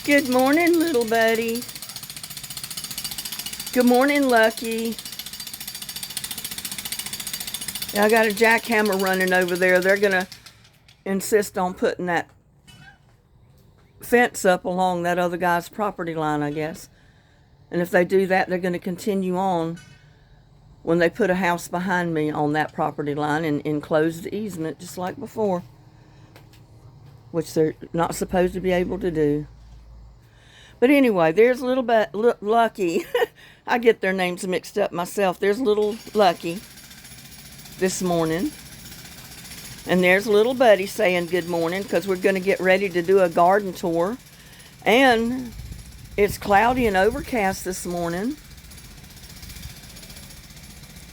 Good morning, little buddy. Good morning, Lucky. I got a jackhammer running over there. They're going to insist on putting that fence up along that other guy's property line, I guess. And if they do that, they're going to continue on when they put a house behind me on that property line and enclose the easement just like before, which they're not supposed to be able to do. But anyway, there's little Lucky. I get their names mixed up myself. There's little Lucky this morning. And there's little Buddy saying good morning because we're going to get ready to do a garden tour. And it's cloudy and overcast this morning.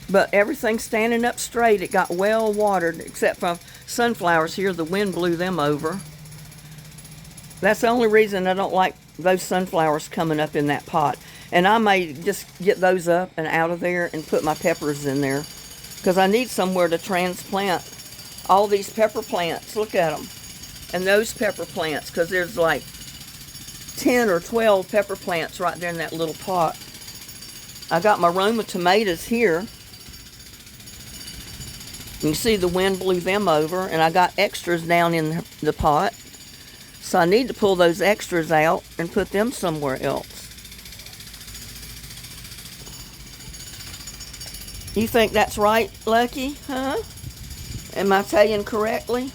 But everything's standing up straight. It got well watered except for sunflowers here. The wind blew them over. That's the only reason I don't like those sunflowers coming up in that pot. And I may just get those up and out of there and put my peppers in there, because I need somewhere to transplant all these pepper plants. Look at them. And those pepper plants, because there's like 10 or 12 pepper plants right there in that little pot. I got my Roma tomatoes here. You can see the wind blew them over, and I got extras down in the pot. So I need to pull those extras out and put them somewhere else. You think that's right, Lucky? Huh? Am I saying correctly?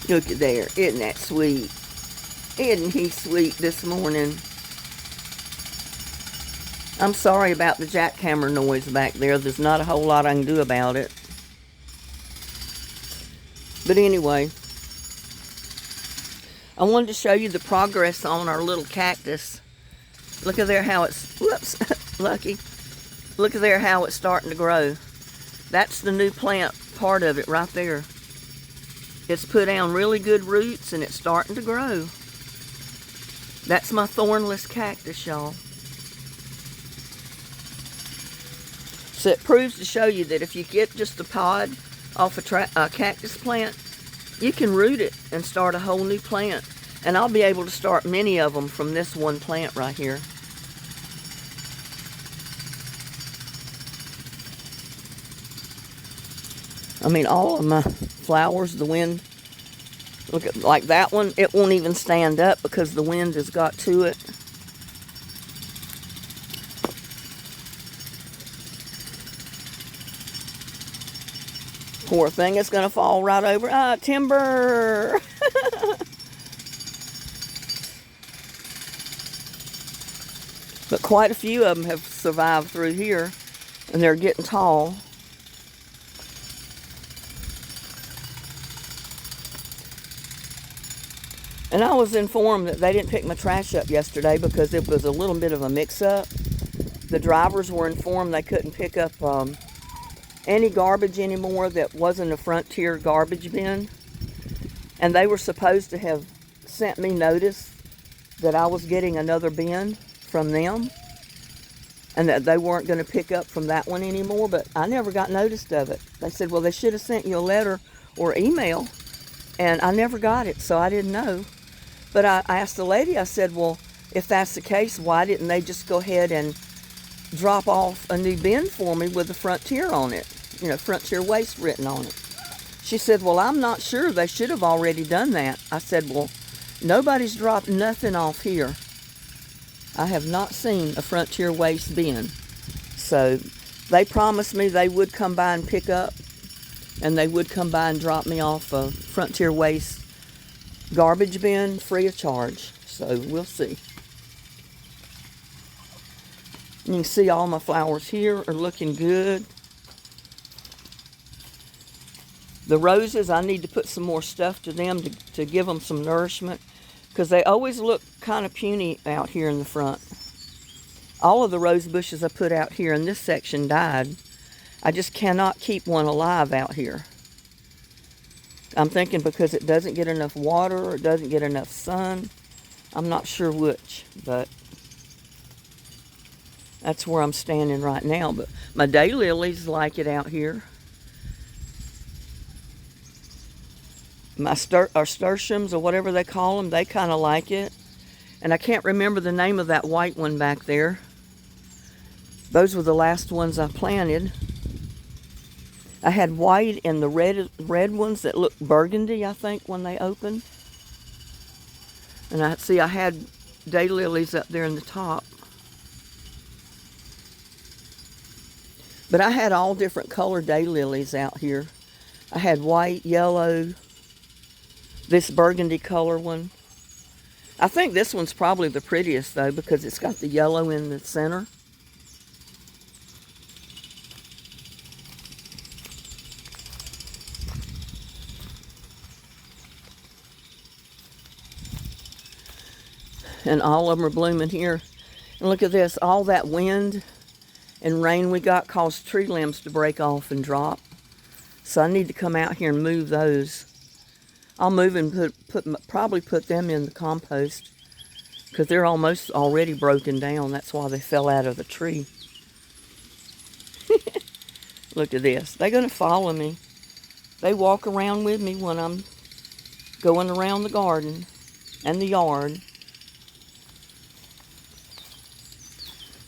Look at there. Isn't that sweet? Isn't he sweet this morning? I'm sorry about the jackhammer noise back there. There's not a whole lot I can do about it. But anyway, I wanted to show you the progress on our little cactus. Look at there how it's, whoops, Lucky. Look at there how it's starting to grow. That's the new plant part of it right there. It's put down really good roots and it's starting to grow. That's my thornless cactus, y'all. So it proves to show you that if you get just a pod off a cactus plant, you can root it and start a whole new plant. And I'll be able to start many of them from this one plant right here. I mean, all of my flowers, the wind, look at, like that one, it won't even stand up because the wind has got to it. Poor thing, it's going to fall right over. Ah, timber! But quite a few of them have survived through here, and they're getting tall. And I was informed that they didn't pick my trash up yesterday because it was a little bit of a mix-up. The drivers were informed they couldn't pick up any garbage anymore that wasn't a Frontier garbage bin. And they were supposed to have sent me notice that I was getting another bin from them and that they weren't going to pick up from that one anymore, but I never got notice of it. They said, well, they should have sent you a letter or email, and I never got it, so I didn't know. But I asked the lady, I said, well, if that's the case, why didn't they just go ahead and drop off a new bin for me with the Frontier on it? You know, Frontier Waste written on it. She said, well, I'm not sure. They should have already done that. I said, well, nobody's dropped nothing off here. I have not seen a Frontier Waste bin. So they promised me they would come by and pick up, and they would come by and drop me off a Frontier Waste garbage bin free of charge. So we'll see. You can see all my flowers here are looking good. The roses, I need to put some more stuff to them to give them some nourishment, because they always look kind of puny out here in the front. All of the rose bushes I put out here in this section died. I just cannot keep one alive out here. I'm thinking because it doesn't get enough water or it doesn't get enough sun. I'm not sure which, but that's where I'm standing right now. But my daylilies like it out here. my nasturtiums or whatever they call them, they kind of like it. And I can't remember the name of that white one back there. Those were the last ones I planted. I had white and the red ones that look burgundy, I think, when they opened. And I had daylilies up there in the top. But I had all different colored daylilies out here. I had white, yellow, this burgundy color one. I think this one's probably the prettiest though, because it's got the yellow in the center. And all of them are blooming here. And look at this, all that wind and rain we got caused tree limbs to break off and drop. So I need to come out here and move those. I'll move and probably put them in the compost, because they're almost already broken down. That's why they fell out of the tree. Look at this. They're going to follow me. They walk around with me when I'm going around the garden and the yard.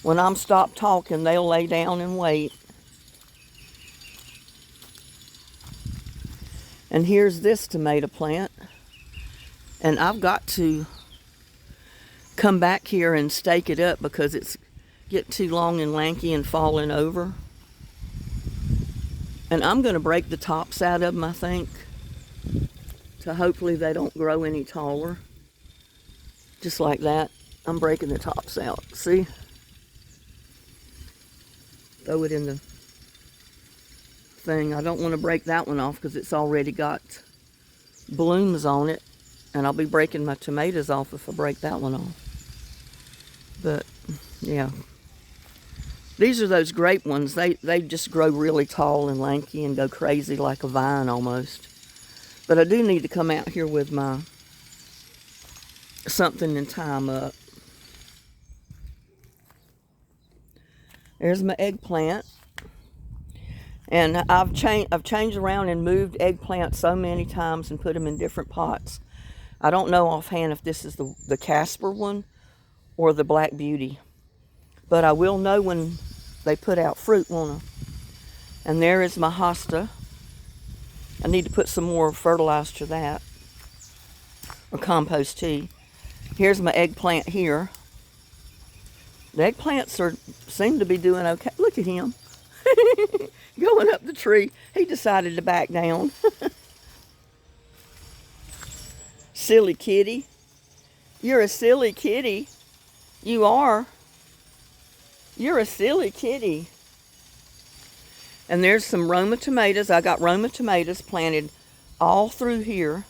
When I'm stopped talking, they'll lay down and wait. And here's this tomato plant. And I've got to come back here and stake it up because it's getting too long and lanky and falling over. And I'm going to break the tops out of them, I think, to hopefully they don't grow any taller. Just like that. I'm breaking the tops out. See? Throw it in the thing. I don't want to break that one off because it's already got blooms on it, and I'll be breaking my tomatoes off if I break that one off. But yeah, these are those grape ones. They just grow really tall and lanky and go crazy like a vine almost. But I do need to come out here with my something and tie them up. There's my eggplant. And I've changed around and moved eggplant so many times and put them in different pots. I don't know offhand if this is the Casper one or the Black Beauty. But I will know when they put out fruit, won't I? And there is my hosta. I need to put some more fertilizer to that. Or compost tea. Here's my eggplant here. The eggplants seem to be doing okay. Look at him. Going up the tree. He decided to back down. Silly kitty. You're a silly kitty. You are. You're a silly kitty. And there's some Roma tomatoes. I got Roma tomatoes planted all through here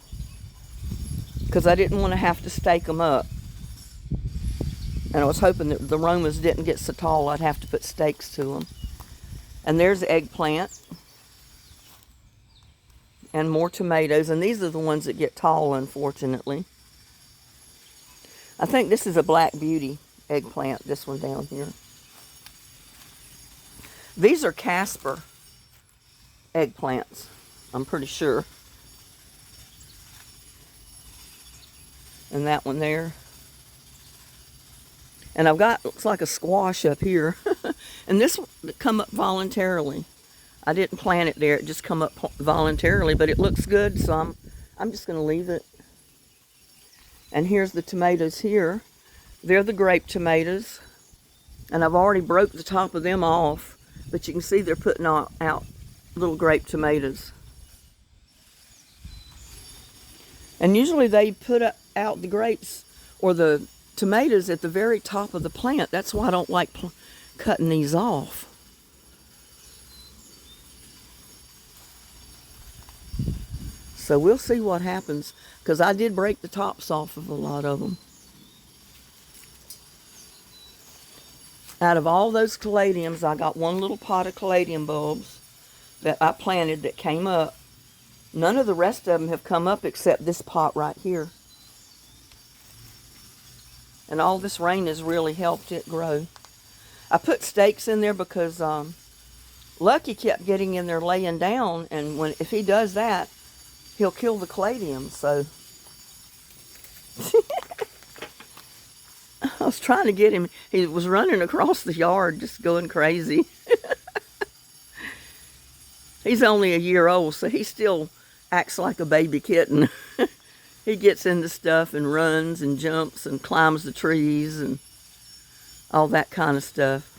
because I didn't want to have to stake them up. And I was hoping that the Romas didn't get so tall I'd have to put stakes to them. And there's the eggplant. And more tomatoes. And these are the ones that get tall, unfortunately. I think this is a Black Beauty eggplant, this one down here. These are Casper eggplants, I'm pretty sure. And that one there. And I've got, looks like a squash up here. And this come up voluntarily. I didn't plant it there, it just come up voluntarily, but it looks good, so I'm just going to leave it. And here's the tomatoes here. They're the grape tomatoes. And I've already broke the top of them off, but you can see they're putting out little grape tomatoes. And usually they put out the grapes or the tomatoes at the very top of the plant. That's why I don't like cutting these off. So we'll see what happens, because I did break the tops off of a lot of them. Out of all those caladiums, I got one little pot of caladium bulbs that I planted that came up. None of the rest of them have come up except this pot right here. And all this rain has really helped it grow. I put stakes in there because Lucky kept getting in there laying down, and if he does that, he'll kill the caladiums. So I was trying to get him. He was running across the yard just going crazy. He's only a year old, so he still acts like a baby kitten. He gets into stuff and runs and jumps and climbs the trees and all that kind of stuff.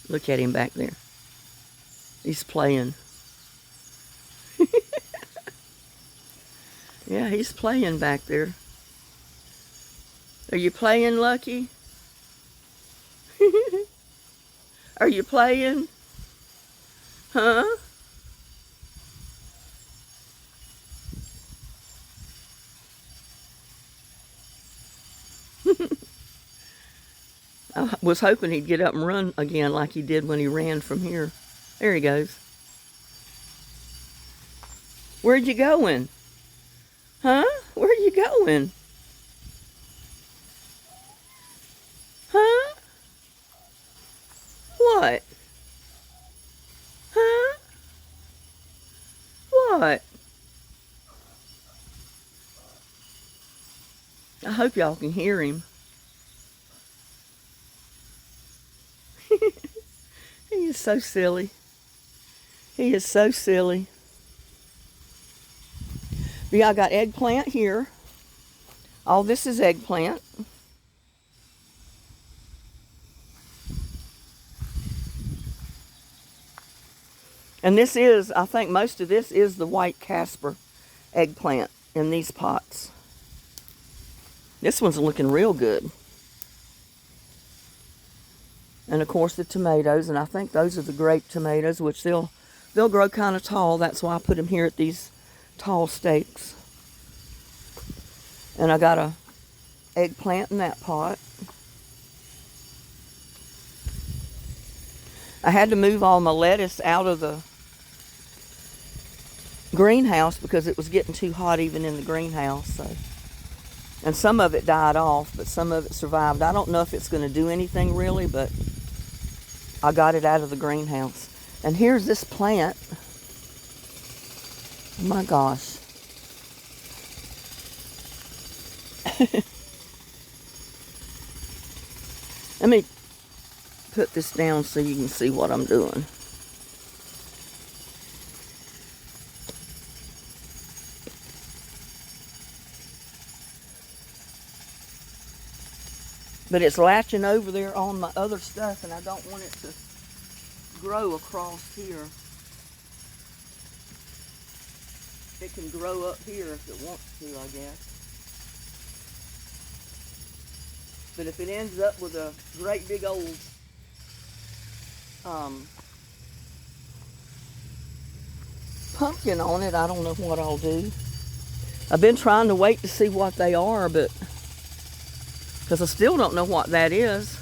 Look at him back there. He's playing. Yeah, he's playing back there. Are you playing, Lucky? Are you playing? Huh? I was hoping he'd get up and run again like he did when he ran from here. There he goes. Where'd you going? Huh? Where are you going? Huh? What? Huh? What? I hope y'all can hear him. He is so silly. He is so silly. But yeah, I got eggplant here. All this is eggplant. And this is, I think most of this is the white Casper eggplant in these pots. This one's looking real good. And of course the tomatoes, and I think those are the grape tomatoes, which they'll grow kind of tall. That's why I put them here at these tall stakes. And I got a eggplant in that pot. I had to move all my lettuce out of the greenhouse because it was getting too hot even in the greenhouse. So, and some of it died off, but some of it survived. I don't know if it's going to do anything really, but I got it out of the greenhouse. And here's this plant. Oh my gosh. Let me put this down so you can see what I'm doing. But it's latching over there on my other stuff, and I don't want it to grow across here. It can grow up here if it wants to, I guess. But if it ends up with a great big old pumpkin on it, I don't know what I'll do. I've been trying to wait to see what they are, but because I still don't know what that is.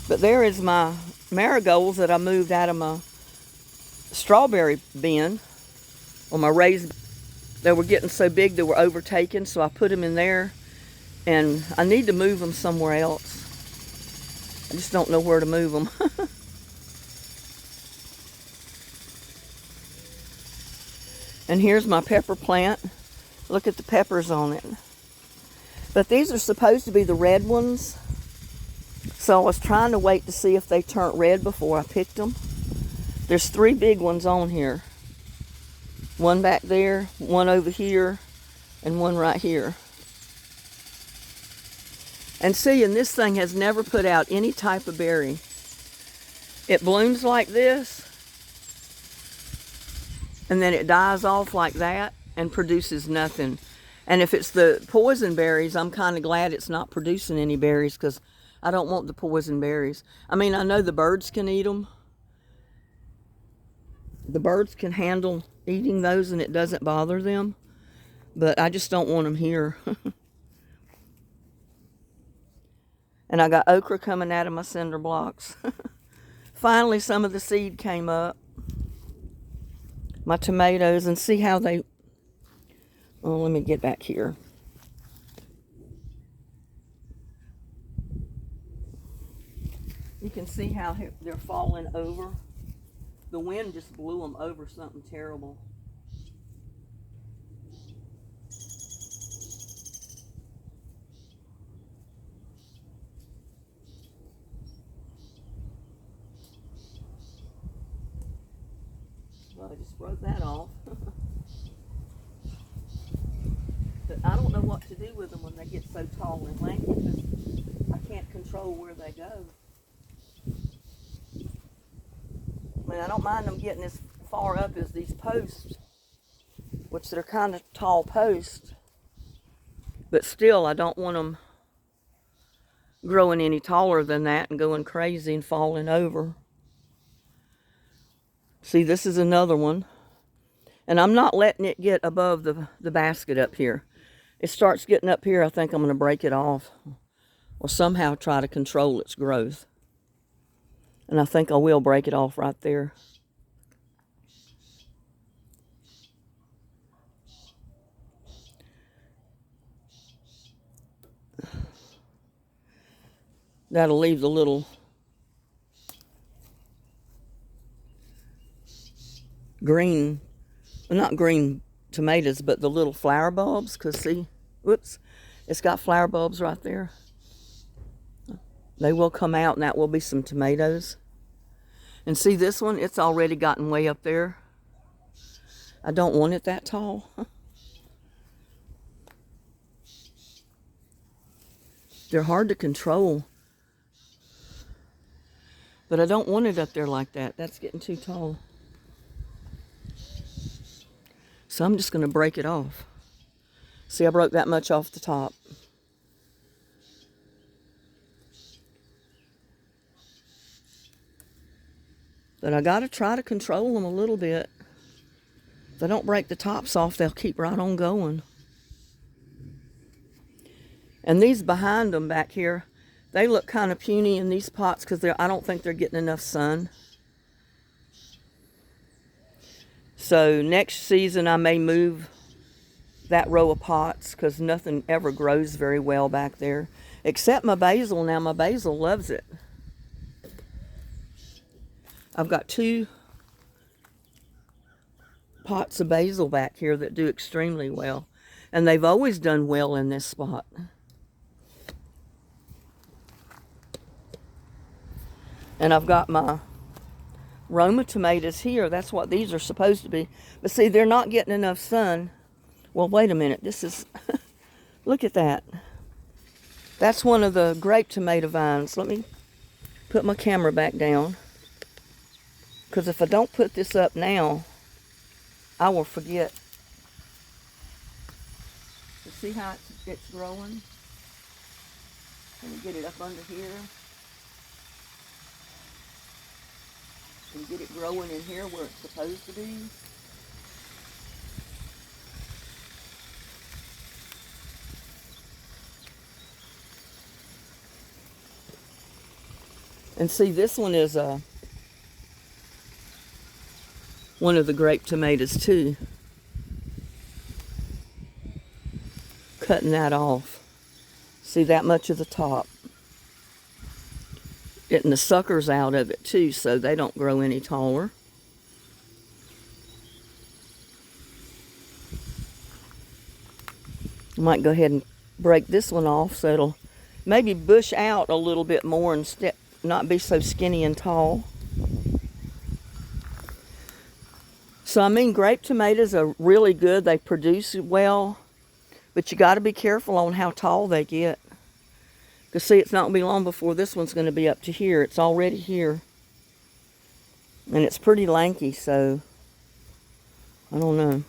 But there is my marigolds that I moved out of my strawberry bin, or my raised. They were getting so big they were overtaken, so I put them in there, and I need to move them somewhere else. I just don't know where to move them. And here's my pepper plant. Look at the peppers on it. But these are supposed to be the red ones. So I was trying to wait to see if they turned red before I picked them. There's 3 big ones on here. One back there, one over here, and one right here. And see, and this thing has never put out any type of berry. It blooms like this, and then it dies off like that and produces nothing. And if it's the poison berries, I'm kind of glad it's not producing any berries, because I don't want the poison berries. I mean, I know the birds can eat them. The birds can handle eating those and it doesn't bother them. But I just don't want them here. And I got okra coming out of my cinder blocks. Finally, some of the seed came up. My tomatoes, and see how they... Oh, let me get back here. You can see how they're falling over. The wind just blew them over something terrible. Well, I just broke that off. But I don't know what to do with them when they get so tall and lanky because I can't control where they go. I mean, I don't mind them getting as far up as these posts, which they're kind of tall posts, but still I don't want them growing any taller than that and going crazy and falling over. See, this is another one, and I'm not letting it get above the basket up here. It starts getting up here, I think I'm going to break it off or somehow try to control its growth. And I think I will break it off right there. That'll leave the little green, well, not green tomatoes, but the little flower bulbs, because see, whoops, it's got flower bulbs right there. They will come out and that will be some tomatoes. And see this one, it's already gotten way up there. I don't want it that tall. They're hard to control. But I don't want it up there like that. That's getting too tall. So I'm just going to break it off. See, I broke that much off the top. But I got to try to control them a little bit. If I don't break the tops off, they'll keep right on going. And these behind them back here, they look kind of puny in these pots because I don't think they're getting enough sun. So next season I may move that row of pots because nothing ever grows very well back there. Except my basil. Now my basil loves it. I've got 2 pots of basil back here that do extremely well. And they've always done well in this spot. And I've got my Roma tomatoes here. That's what these are supposed to be. But see, they're not getting enough sun. Well, wait a minute. This is, look at that. That's one of the grape tomato vines. Let me put my camera back down. Because if I don't put this up now, I will forget. You see how it's growing? Let me get it up under here. And get it growing in here where it's supposed to be. And see, this one is one of the grape tomatoes too. Cutting that off. See that much of the top. Getting the suckers out of it too, so they don't grow any taller. I might go ahead and break this one off so it'll maybe bush out a little bit more and not be so skinny and tall. So I mean, grape tomatoes are really good. They produce well, but you got to be careful on how tall they get. Because see, it's not going to be long before this one's going to be up to here. It's already here. And it's pretty lanky, so I don't know.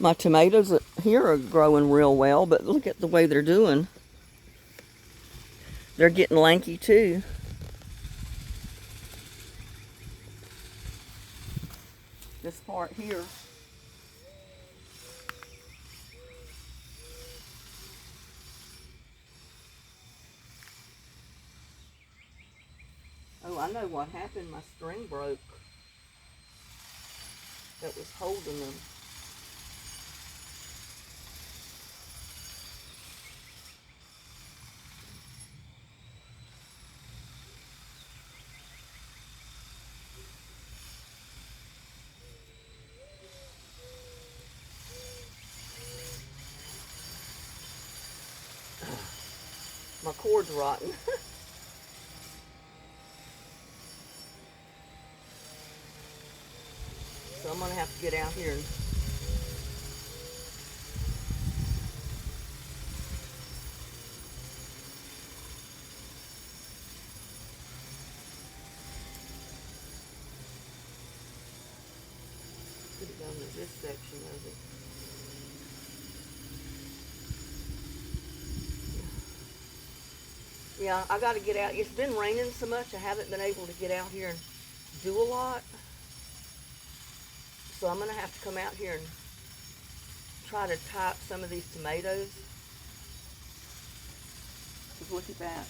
My tomatoes here are growing real well, but look at the way they're doing. They're getting lanky too. This part here. Oh, I know what happened. My string broke. That was holding them. My cord's rotten. So I'm going to have to get out here and put it down to this section of it. Yeah, I got to get out. It's been raining so much, I haven't been able to get out here and do a lot. So I'm going to have to come out here and try to tie up some of these tomatoes. Just look at that.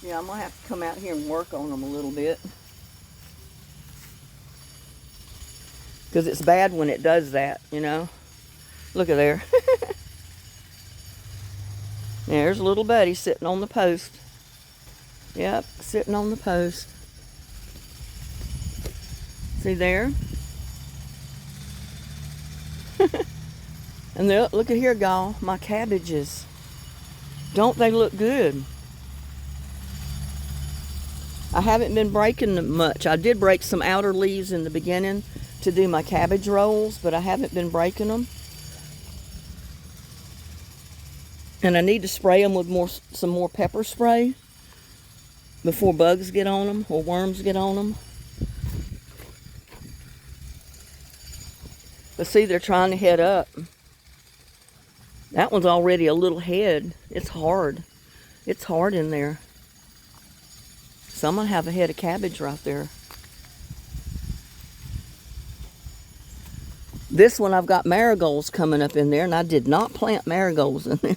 Yeah, I'm going to have to come out here and work on them a little bit. Because it's bad when it does that, you know. Look at there. There's little buddy sitting on the post. Yep, sitting on the post. See there? And there, look at here, y'all. My cabbages. Don't they look good? I haven't been breaking them much. I did break some outer leaves in the beginning to do my cabbage rolls, but I haven't been breaking them. And I need to spray them with some more pepper spray before bugs get on them or worms get on them. But see, they're trying to head up. That one's already a little head. It's hard. It's hard in there. So I'm going to have a head of cabbage right there. This one I've got marigolds coming up in there, and I did not plant marigolds in there.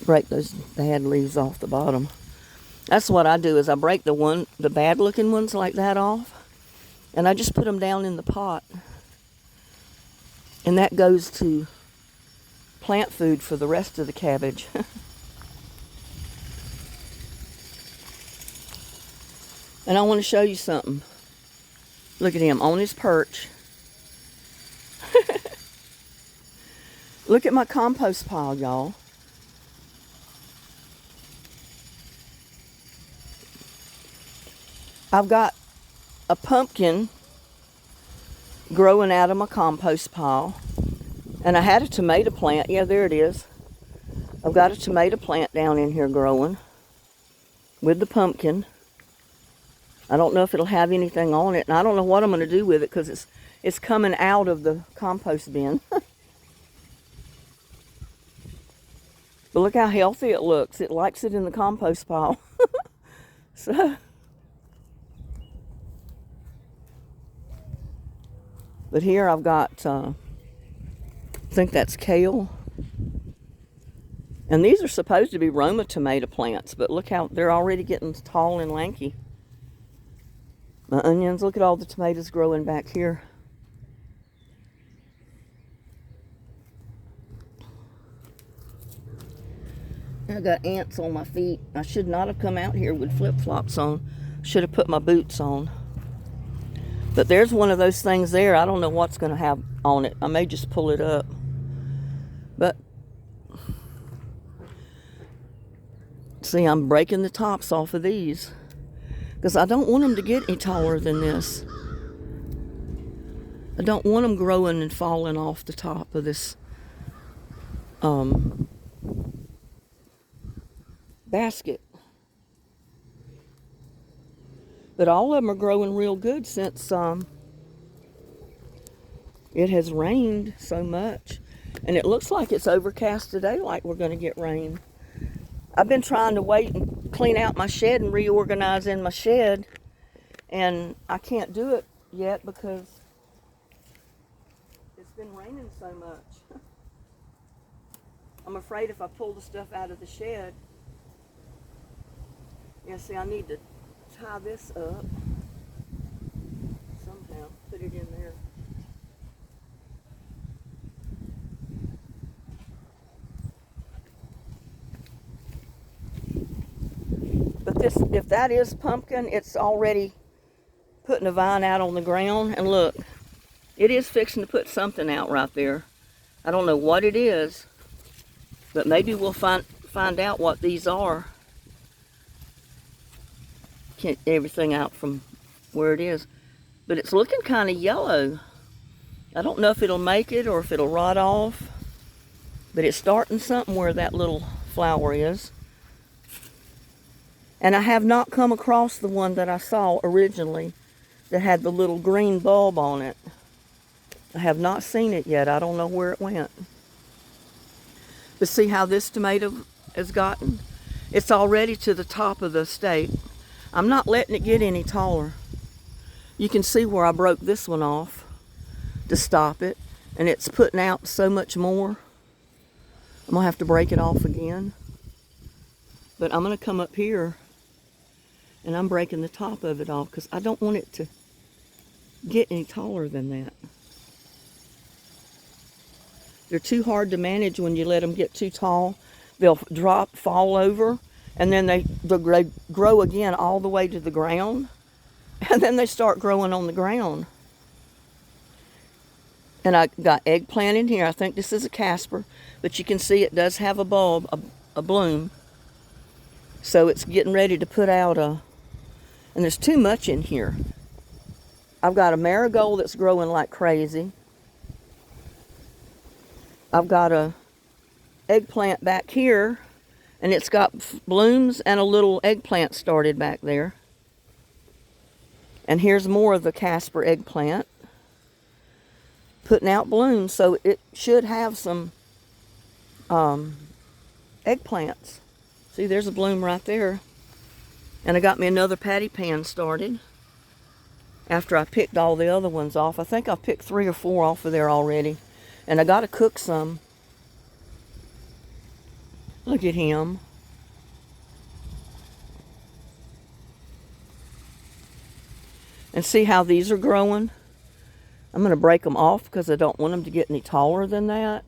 Break those bad leaves off the bottom. That's what I do, is I break the bad looking ones like that off, and I just put them down in the pot. And that goes to plant food for the rest of the cabbage. And I want to show you something. Look at him on his perch. Look at my compost pile, y'all. I've got a pumpkin growing out of my compost pile. And I had a tomato plant. Yeah, there it is. I've got a tomato plant down in here growing with the pumpkin. I don't know if it'll have anything on it, and I don't know what I'm going to do with it because it's coming out of the compost bin. But look how healthy it looks. It likes it in the compost pile. So, but here I've got, I think that's kale. And these are supposed to be Roma tomato plants, but look how they're already getting tall and lanky. My onions, look at all the tomatoes growing back here. I got ants on my feet. I should not have come out here with flip-flops on. Should have put my boots on. But there's one of those things there. I don't know what's going to have on it. I may just pull it up. But, see, I'm breaking the tops off of these, because I don't want them to get any taller than this. I don't want them growing and falling off the top of this basket. But all of them are growing real good since it has rained so much. And it looks like it's overcast today, like we're going to get rain. I've been trying to wait and clean out my shed and reorganize in my shed, and I can't do it yet because it's been raining so much. I'm afraid if I pull the stuff out of the shed, yeah, see, I need to tie this up somehow, put it in there. if that is pumpkin, it's already putting a vine out on the ground. And look, it is fixing to put something out right there. I don't know what it is, but maybe we'll find out what these are. Get everything out from where it is. But it's looking kind of yellow. I don't know if it'll make it or if it'll rot off. But it's starting something where that little flower is. And I have not come across the one that I saw originally that had the little green bulb on it. I have not seen it yet. I don't know where it went. But see how this tomato has gotten? It's already to the top of the stake. I'm not letting it get any taller. You can see where I broke this one off to stop it, and it's putting out so much more. I'm gonna have to break it off again. But I'm gonna come up here and I'm breaking the top of it off because I don't want it to get any taller than that. They're too hard to manage when you let them get too tall. They'll drop, fall over, and then they grow again all the way to the ground. And then they start growing on the ground. And I got eggplant in here. I think this is a Casper, but you can see it does have a bulb, a bloom. So it's getting ready to put out and there's too much in here. I've got a marigold that's growing like crazy. I've got a eggplant back here, and it's got blooms and a little eggplant started back there. And here's more of the Casper eggplant putting out blooms, so it should have some eggplants. See, there's a bloom right there. And I got me another patty pan started after I picked all the other ones off. I think I've picked 3 or 4 off of there already. And I got to cook some. Look at him. And see how these are growing? I'm going to break them off because I don't want them to get any taller than that.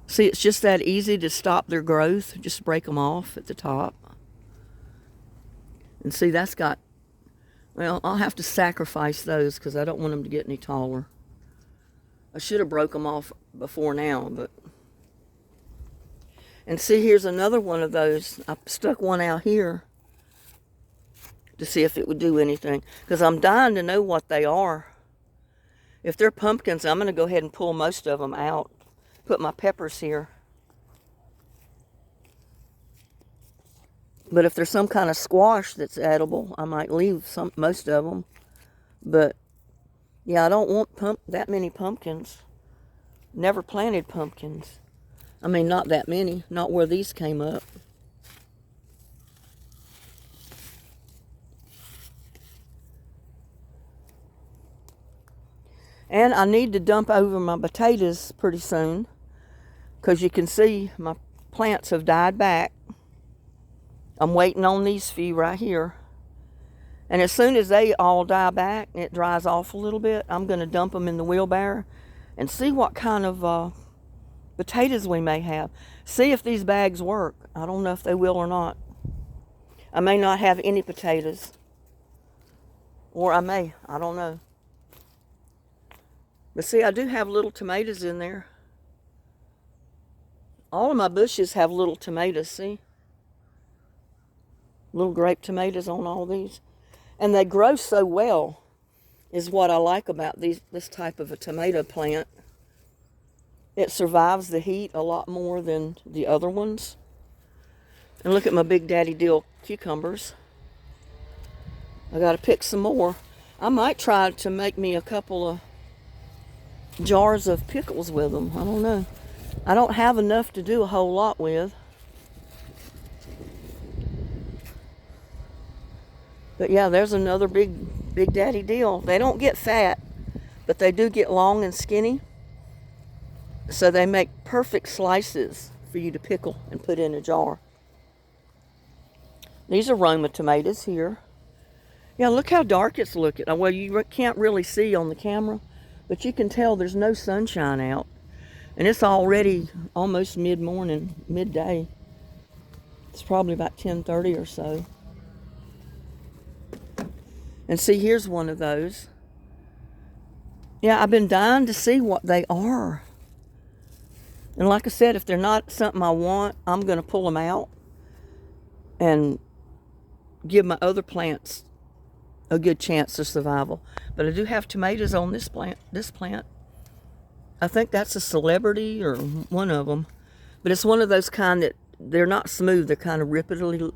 See, it's just that easy to stop their growth. Just break them off at the top. And see, that's got, well, I'll have to sacrifice those because I don't want them to get any taller. I should have broke them off before now, but. And see, here's another one of those. I stuck one out here to see if it would do anything, because I'm dying to know what they are. If they're pumpkins, I'm going to go ahead and pull most of them out. Put my peppers here. But if there's some kind of squash that's edible, I might leave most of them. But yeah, I don't want that many pumpkins. Never planted pumpkins. I mean, not that many. Not where these came up. And I need to dump over my potatoes pretty soon, because you can see my plants have died back. I'm waiting on these few right here. And as soon as they all die back and it dries off a little bit, I'm going to dump them in the wheelbarrow and see what kind of potatoes we may have. See if these bags work. I don't know if they will or not. I may not have any potatoes. Or I may. I don't know. But see, I do have little tomatoes in there. All of my bushes have little tomatoes, see? Little grape tomatoes on all these. And they grow so well, is what I like about this type of a tomato plant. It survives the heat a lot more than the other ones. And look at my big daddy dill cucumbers. I got to pick some more. I might try to make me a couple of jars of pickles with them. I don't know. I don't have enough to do a whole lot with. But yeah, there's another big daddy dill. They don't get fat, but they do get long and skinny. So they make perfect slices for you to pickle and put in a jar. These are Roma tomatoes here. Yeah, look how dark it's looking. Well, you can't really see on the camera, but you can tell there's no sunshine out. And it's already almost mid-morning, midday. It's probably about 10:30 or so. And see, here's one of those. Yeah, I've been dying to see what they are. And like I said, if they're not something I want, I'm going to pull them out and give my other plants a good chance of survival. But I do have tomatoes on this plant. I think that's a celebrity or one of them. But it's one of those kind that they're not smooth. They're kind of rippity.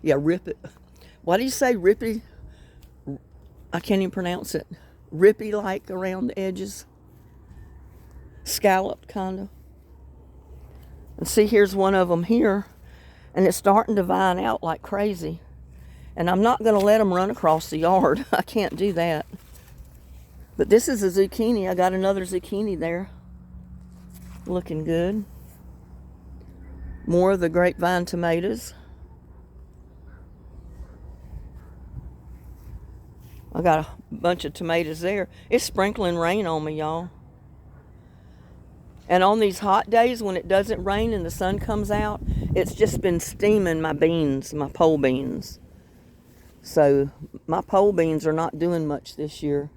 Yeah, rip it. Why do you say rippy? I can't even pronounce it. Rippy like around the edges. Scalloped kind of. And see, here's one of them here. And it's starting to vine out like crazy. And I'm not going to let them run across the yard. I can't do that. But this is a zucchini. I got another zucchini there. Looking good. More of the grapevine tomatoes. I got a bunch of tomatoes there. It's sprinkling rain on me, y'all. And on these hot days when it doesn't rain and the sun comes out, it's just been steaming my beans, my pole beans. So my pole beans are not doing much this year.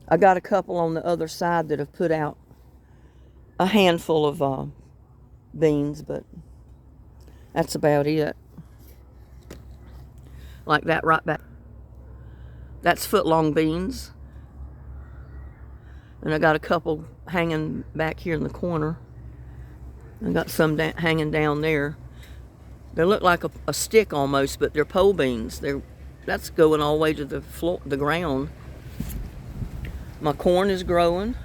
I got a couple on the other side that have put out a handful of beans, but that's about it. Like that right back. That's foot-long beans. And I got a couple hanging back here in the corner. I got some hanging down there. They look like a stick almost, but they're pole beans. That's going all the way to the floor, the ground. My corn is growing.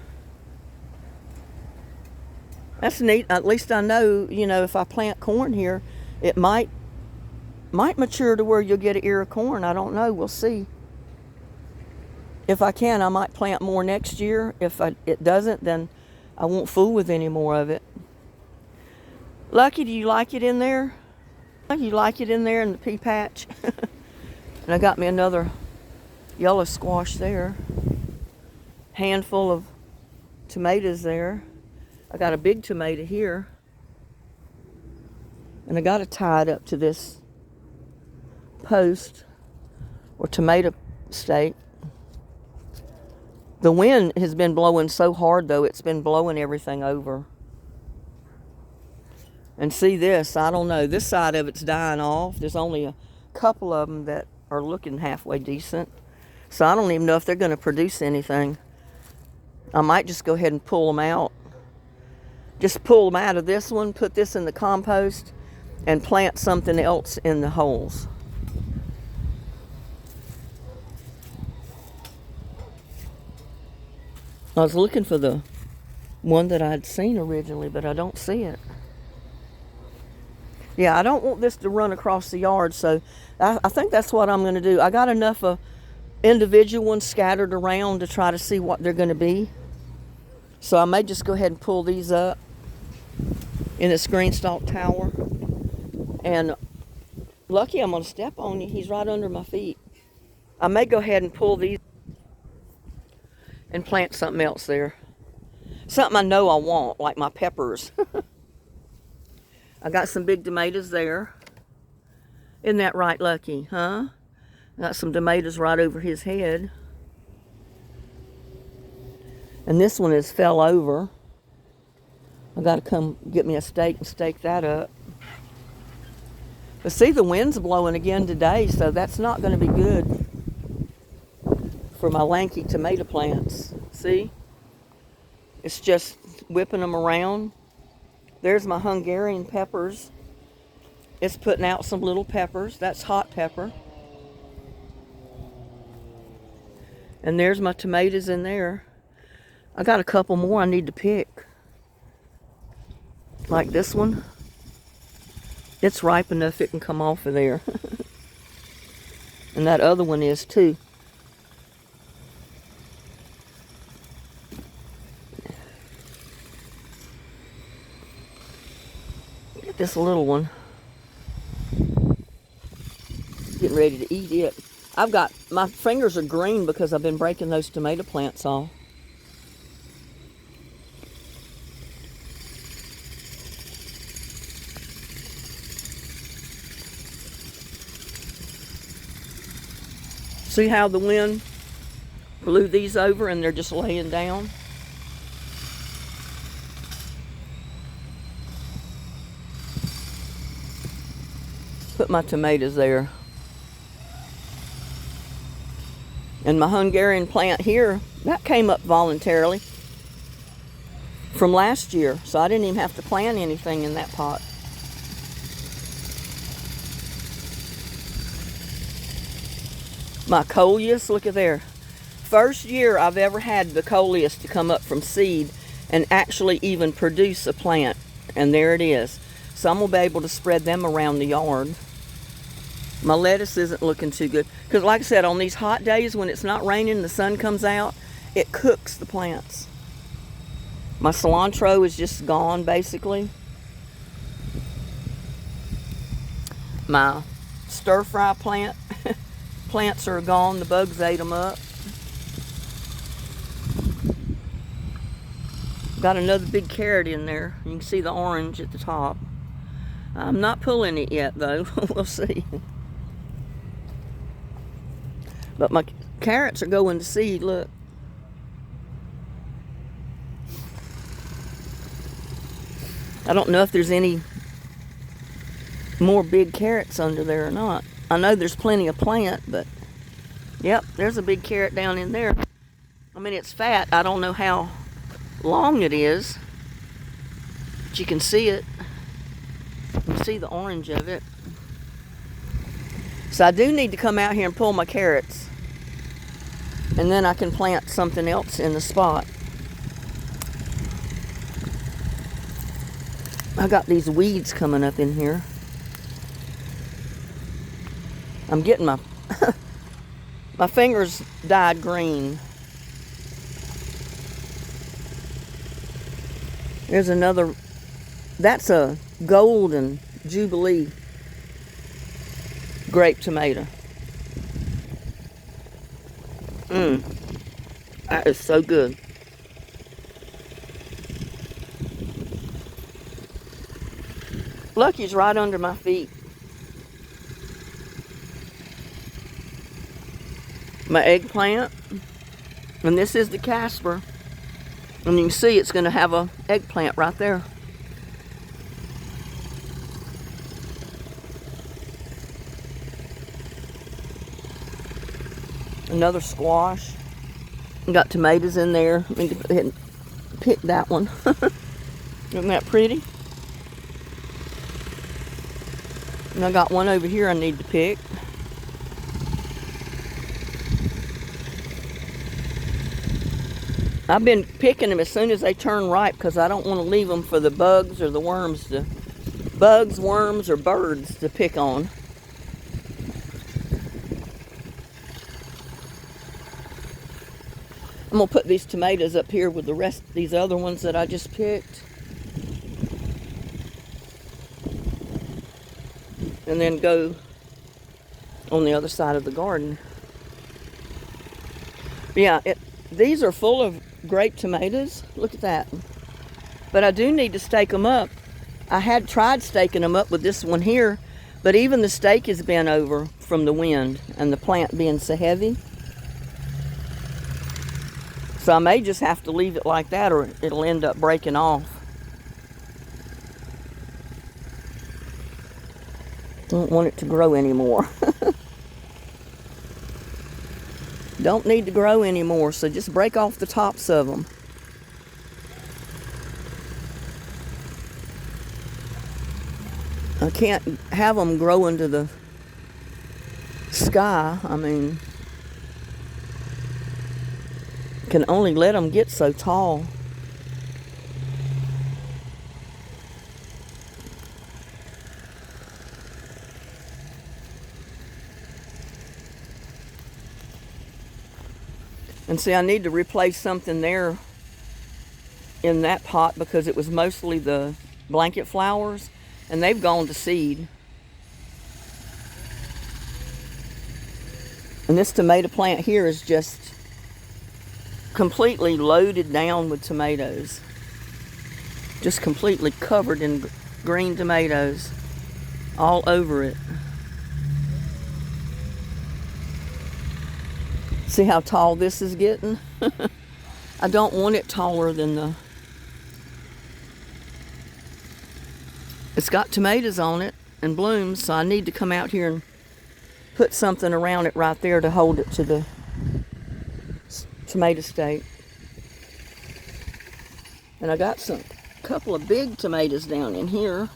That's neat. At least I know, if I plant corn here, it might mature to where you'll get an ear of corn. I don't know. We'll see. If I can, I might plant more next year. If it doesn't, then I won't fool with any more of it. Lucky, do you like it in there? You like it in there in the pea patch? And I got me another yellow squash there. Handful of tomatoes there. I got a big tomato here. And I got to tie it up to this post or tomato stake. The wind has been blowing so hard, though, it's been blowing everything over. And see this, I don't know, this side of it's dying off. There's only a couple of them that are looking halfway decent. So I don't even know if they're going to produce anything. I might just go ahead and pull them out. Just pull them out of this one, put this in the compost, and plant something else in the holes. I was looking for the one that I'd seen originally, but I don't see it. Yeah, I don't want this to run across the yard, so I think that's what I'm going to do. I got enough of individual ones scattered around to try to see what they're going to be. So I may just go ahead and pull these up in this green stalk tower. And lucky I'm going to step on you. He's right under my feet. I may go ahead and pull these and plant something else there. Something I know I want, like my peppers. I got some big tomatoes there. Isn't that right, Lucky, huh? Got some tomatoes right over his head. And this one is fell over. I got to come get me a stake and stake that up. But see, the wind's blowing again today, so that's not going to be good for my lanky tomato plants. See? It's just whipping them around. There's my Hungarian peppers. It's putting out some little peppers. That's hot pepper. And there's my tomatoes in there. I got a couple more I need to pick. Like this one. It's ripe enough it can come off of there. And that other one is too. Get this little one. Getting ready to eat it. My fingers are green because I've been breaking those tomato plants off. See how the wind blew these over and they're just laying down? Put my tomatoes there. And my Hungarian plant here, that came up voluntarily from last year. So I didn't even have to plant anything in that pot. My coleus, look at there. First year I've ever had the coleus to come up from seed and actually even produce a plant. And there it is. So I'm going to be able to spread them around the yard. My lettuce isn't looking too good. Because like I said, on these hot days when it's not raining, the sun comes out, it cooks the plants. My cilantro is just gone, basically. My stir-fry plants are gone. The bugs ate them up. Got another big carrot in there. You can see the orange at the top. I'm not pulling it yet, though. We'll see. But my carrots are going to seed, look. I don't know if there's any more big carrots under there or not. I know there's plenty of plant, but yep, there's a big carrot down in there. I mean, it's fat. I don't know how long it is, but you can see it. You can see the orange of it. So I do need to come out here and pull my carrots. And then I can plant something else in the spot. I got these weeds coming up in here. I'm getting my my fingers dyed green. There's another, that's a golden Jubilee grape tomato. That is so good. Lucky's right under my feet. My eggplant. And this is the Casper. And you can see it's going to have a eggplant right there. Another squash. Got tomatoes in there. Let me go ahead and pick that one. Isn't that pretty? And I got one over here I need to pick. I've been picking them as soon as they turn ripe because I don't want to leave them for the bugs or the worms to, bugs, worms, or birds to pick on. I'm going to put these tomatoes up here with the rest of these other ones that I just picked. And then go on the other side of the garden. Yeah, these are full of grape tomatoes. Look at that. But I do need to stake them up. I had tried staking them up with this one here, but even the stake has been over from the wind and the plant being so heavy. So I may just have to leave it like that or it'll end up breaking off. Don't want it to grow anymore. Don't need to grow anymore, so just break off the tops of them. I can't have them grow into the sky. I mean, can only let them get so tall. And see, I need to replace something there in that pot because it was mostly the blanket flowers and they've gone to seed. And this tomato plant here is just completely loaded down with tomatoes. Just completely covered in green tomatoes all over it. See how tall this is getting? I don't want it taller than the... It's got tomatoes on it and blooms, so I need to come out here and put something around it right there to hold it to the tomato stake. And I got a couple of big tomatoes down in here.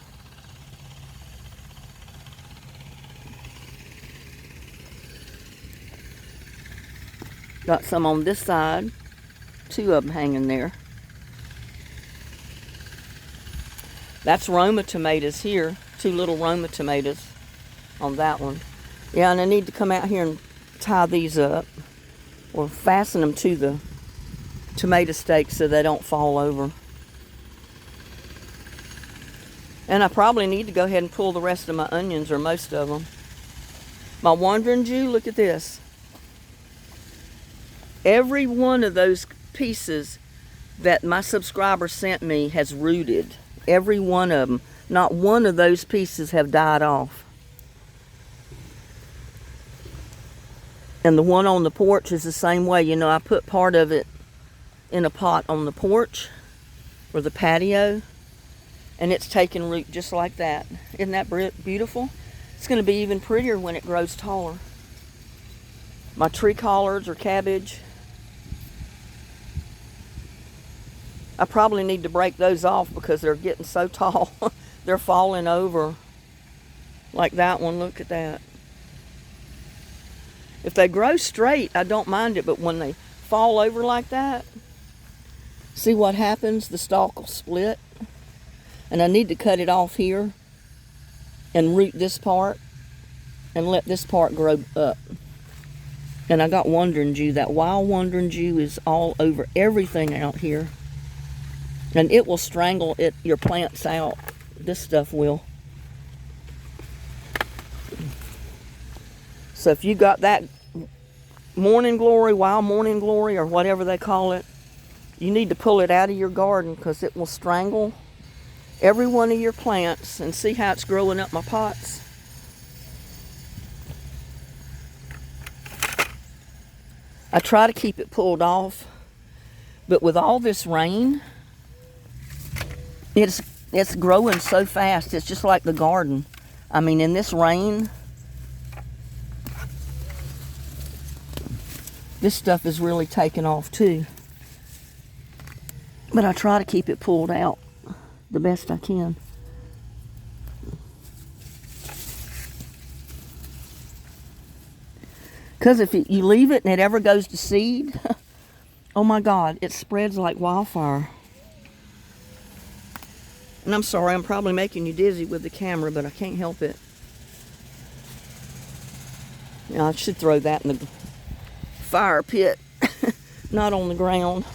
Got some on this side, 2 of them hanging there. That's Roma tomatoes here, 2 little Roma tomatoes on that one. Yeah, and I need to come out here and tie these up or fasten them to the tomato stakes so they don't fall over. And I probably need to go ahead and pull the rest of my onions, or most of them. My wandering Jew, look at this. Every one of those pieces that my subscriber sent me has rooted. Every one of them. Not one of those pieces have died off. And the one on the porch is the same way. You know, I put part of it in a pot on the porch or the patio, and it's taken root just like that. Isn't that beautiful? It's going to be even prettier when it grows taller. My tree collards or cabbage, I probably need to break those off because they're getting so tall. They're falling over. Like that one, look at that. If they grow straight, I don't mind it, but when they fall over like that, see what happens? The stalk will split. And I need to cut it off here and root this part and let this part grow up. And I got wandering Jew. That wild wandering Jew is all over everything out here. And it will strangle your plants out. This stuff will. So if you got that morning glory, wild morning glory, or whatever they call it, you need to pull it out of your garden because it will strangle every one of your plants. And see how it's growing up my pots? I try to keep it pulled off, but with all this rain, it's growing so fast. It's just like the garden. I mean, in this rain, this stuff is really taking off too. But I try to keep it pulled out the best I can. Because if you leave it and it ever goes to seed, oh my God, it spreads like wildfire. And I'm sorry, I'm probably making you dizzy with the camera, but I can't help it. Now, I should throw that in the fire pit, not on the ground.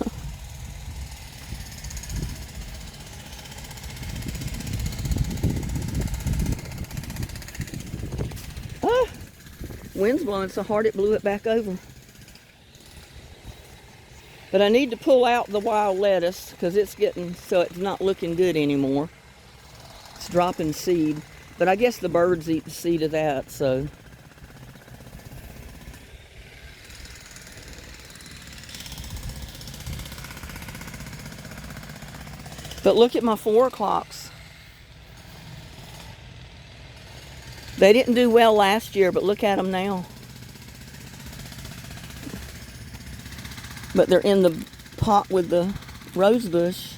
Ah, wind's blowing so hard it blew it back over. But I need to pull out the wild lettuce because it's getting so it's not looking good anymore. It's dropping seed. But I guess the birds eat the seed of that, so. But look at my 4 o'clocks. They didn't do well last year, but look at them now. But they're in the pot with the rose bush.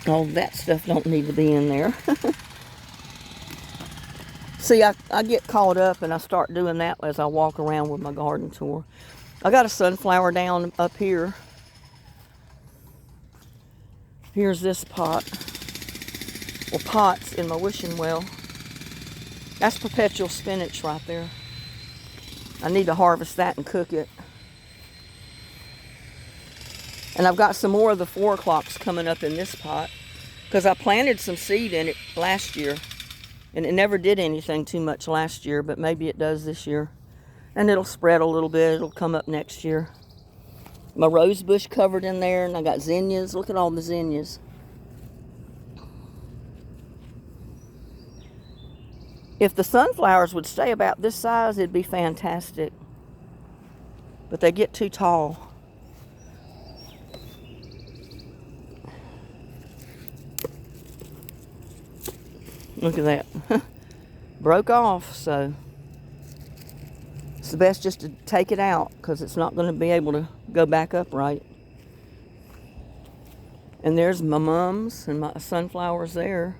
Oh, that stuff don't need to be in there. See, I get caught up and I start doing that as I walk around with my garden tour. I got a sunflower down up here. Here's this pot, or pots in my wishing well. That's perpetual spinach right there. I need to harvest that and cook it. And I've got some more of the 4 o'clocks coming up in this pot because I planted some seed in it last year. And it never did anything too much last year, but maybe it does this year. And it'll spread a little bit. It'll come up next year. My rose bush covered in there, and I got zinnias. Look at all the zinnias. If the sunflowers would stay about this size, it'd be fantastic. But they get too tall. Look at that. Broke off, so it's the best just to take it out because it's not going to be able to go back up right. And there's my mums and my sunflowers there.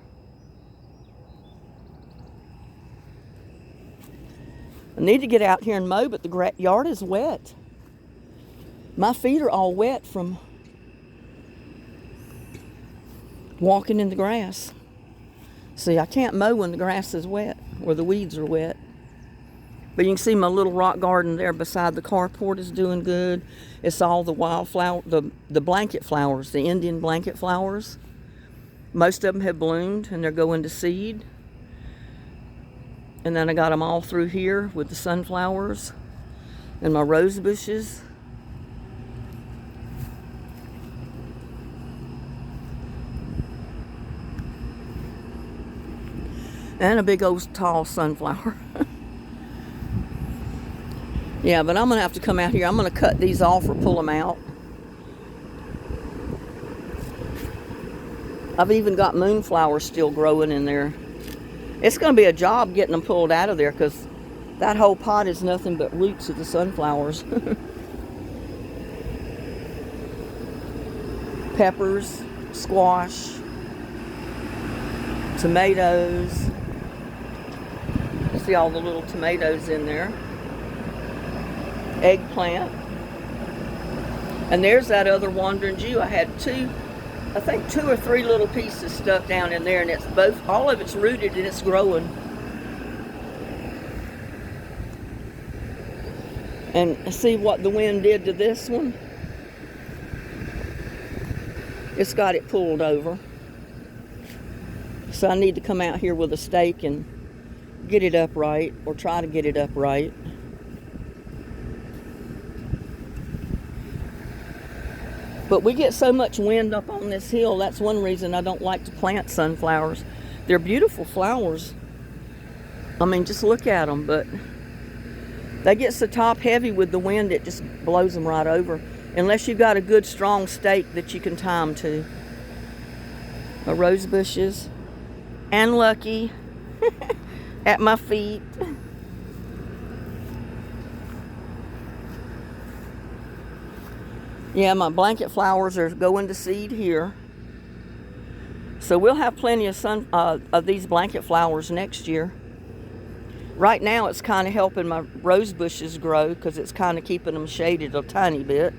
I need to get out here and mow, but the yard is wet. My feet are all wet from walking in the grass. See, I can't mow when the grass is wet or the weeds are wet. But you can see my little rock garden there beside the carport is doing good. It's all the wildflower, the blanket flowers, the Indian blanket flowers. Most of them have bloomed and they're going to seed. And then I got them all through here with the sunflowers and my rose bushes. And a big old tall sunflower. Yeah, but I'm going to have to come out here. I'm going to cut these off or pull them out. I've even got moonflowers still growing in there. It's going to be a job getting them pulled out of there because that whole pot is nothing but roots of the sunflowers. Peppers, squash, tomatoes. See all the little tomatoes in there. Eggplant. And there's that other wandering Jew. I had I think two or three little pieces stuck down in there, and it's all of it's rooted and it's growing. And see what the wind did to this one? It's got it pulled over. So I need to come out here with a stake and get it upright, or try to get it upright. But we get so much wind up on this hill. That's one reason I don't like to plant sunflowers. They're beautiful flowers. I mean, just look at them, but they get so top heavy with the wind, it just blows them right over. Unless you've got a good strong stake that you can tie them to. My rose bushes. And Lucky at my feet. Yeah, my blanket flowers are going to seed here. So we'll have plenty of these blanket flowers next year. Right now it's kind of helping my rose bushes grow because it's kind of keeping them shaded a tiny bit.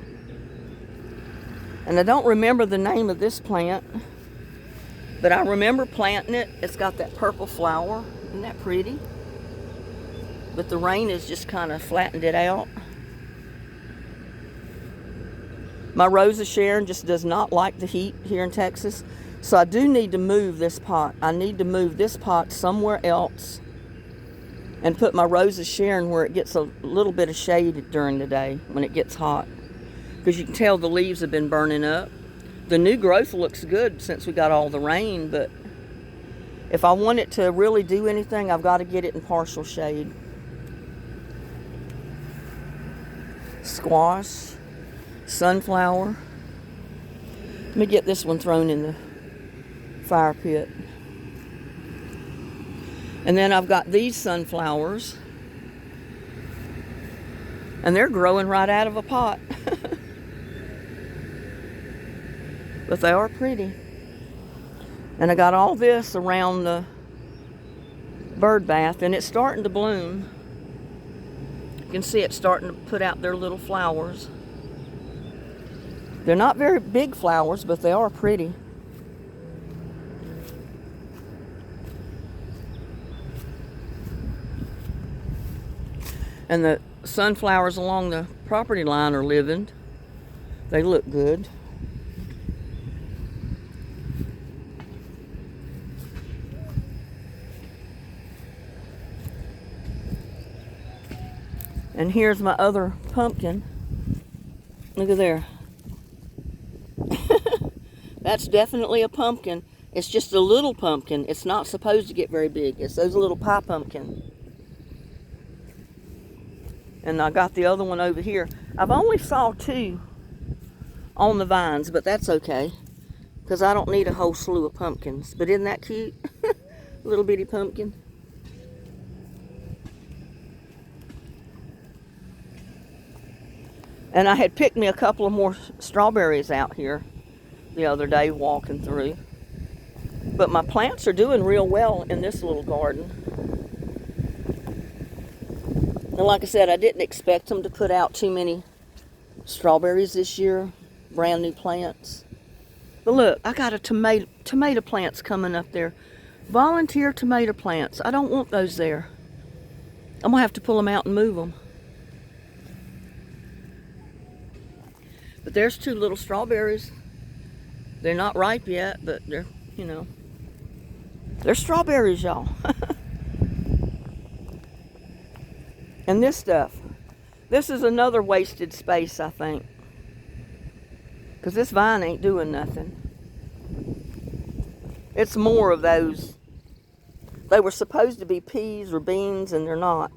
And I don't remember the name of this plant, but I remember planting it. It's got that purple flower. Isn't that pretty? But the rain has just kind of flattened it out. My Rose of Sharon just does not like the heat here in Texas. So I do need to move this pot. I need to move this pot somewhere else and put my Rose of Sharon where it gets a little bit of shade during the day when it gets hot. Because you can tell the leaves have been burning up. The new growth looks good since we got all the rain, but if I want it to really do anything, I've got to get it in partial shade. Squash. Sunflower. Let me get this one thrown in the fire pit. And then I've got these sunflowers. And they're growing right out of a pot. But they are pretty. And I got all this around the bird bath, and it's starting to bloom. You can see it starting to put out their little flowers. They're not very big flowers, but they are pretty. And the sunflowers along the property line are living. They look good. And here's my other pumpkin. Look at there. That's definitely a pumpkin. It's just a little pumpkin. It's not supposed to get very big. It's those little pie pumpkin. And I got the other one over here. I've only saw 2 on the vines, but that's okay, because I don't need a whole slew of pumpkins. But isn't that cute? Little bitty pumpkin. And I had picked me a couple of more strawberries out here the other day walking through. But my plants are doing real well in this little garden. And like I said, I didn't expect them to put out too many strawberries this year. Brand new plants. But look, I got a tomato plants coming up there. Volunteer tomato plants. I don't want those there. I'm going to have to pull them out and move them. But there's 2 little strawberries. They're not ripe yet, but they're, you know, they're strawberries, y'all. And this stuff. This is another wasted space, I think. Because this vine ain't doing nothing. It's more of those. They were supposed to be peas or beans, and they're not.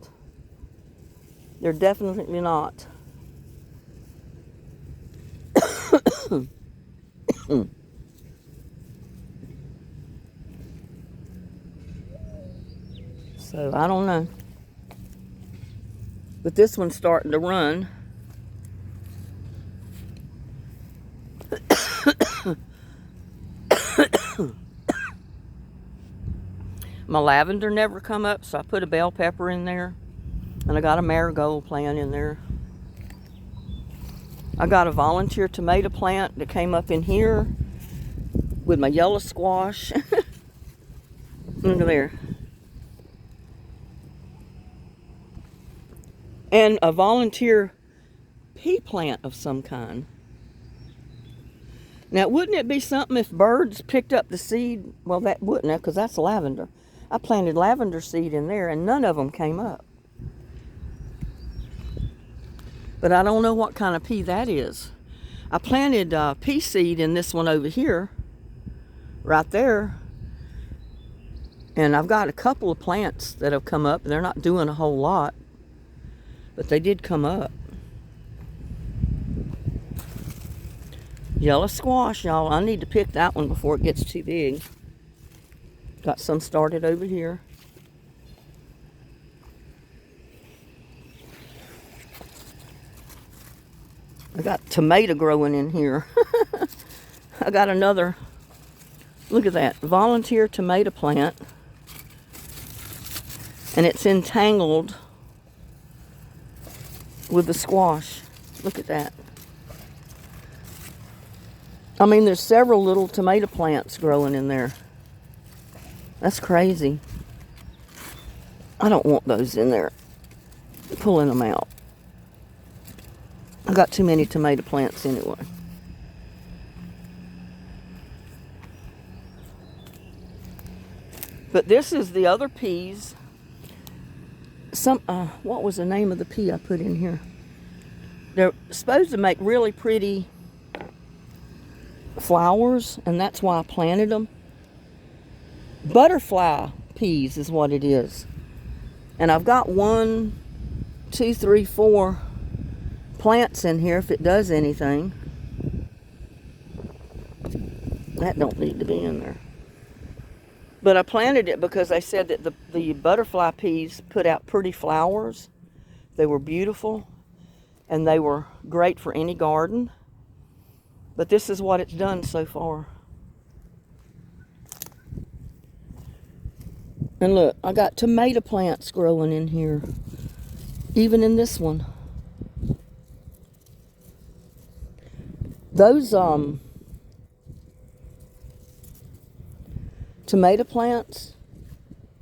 They're definitely not. So, I don't know. But this one's starting to run. My lavender never come up, so I put a bell pepper in there. And I got a marigold plant in there. I got a volunteer tomato plant that came up in here with my yellow squash. Look at there. And a volunteer pea plant of some kind. Now, wouldn't it be something if birds picked up the seed? Well, that wouldn't, because that's lavender. I planted lavender seed in there, and none of them came up. But I don't know what kind of pea that is. I planted pea seed in this one over here, right there. And I've got a couple of plants that have come up. They're not doing a whole lot, but they did come up. Yellow squash, y'all. I need to pick that one before it gets too big. Got some started over here. I got tomato growing in here. I got another, look at that, volunteer tomato plant. And it's entangled with the squash. Look at that. I mean, there's several little tomato plants growing in there. That's crazy. I don't want those in there. I'm pulling them out. I got too many tomato plants anyway. But this is the other peas. What was the name of the pea I put in here? They're supposed to make really pretty flowers, and that's why I planted them. Butterfly peas is what it is. And I've got 1, 2, 3, 4 plants in here if it does anything. That don't need to be in there. But I planted it because they said that the butterfly peas put out pretty flowers. They were beautiful, and they were great for any garden. But this is what it's done so far. And look, I got tomato plants growing in here. Even in this one. Those tomato plants,